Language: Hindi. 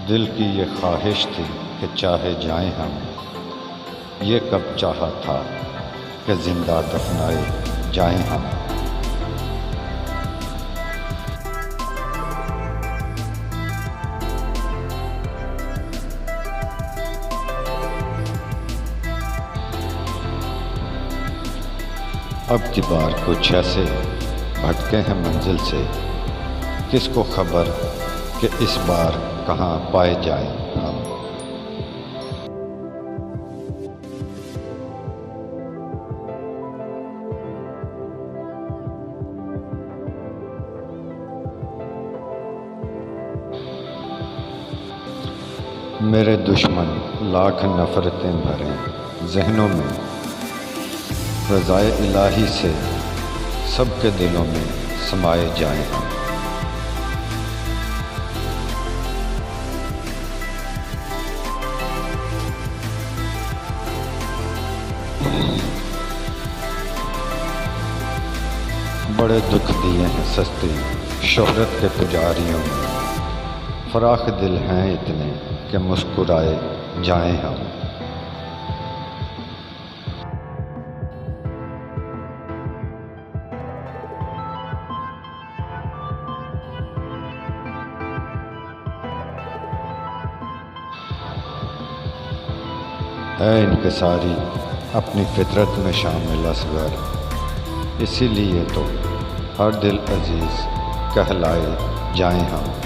दिल की ये ख्वाहिश थी कि चाहे जाएं हम, ये कब चाहा था कि जिंदा दफनाए जाएं हम। अब की बार कुछ ऐसे भटके हैं मंजिल से, किसको खबर कि इस बार कहाँ पाए जाएं हम। मेरे दुश्मन लाख नफरतें भरें जहनों में, रज़ाए इलाही से सबके दिलों में समाए जाएं हम। बड़े दुख दिए हैं सस्ती शोहरत के पुजारियों ने, फराख दिल हैं इतने कि मुस्कुराए जाएं हम। है इनकिसारी अपनी फितरत में शामिल असगर, इसीलिए तो हर दिल अजीज़ कहलाए जाएं हम।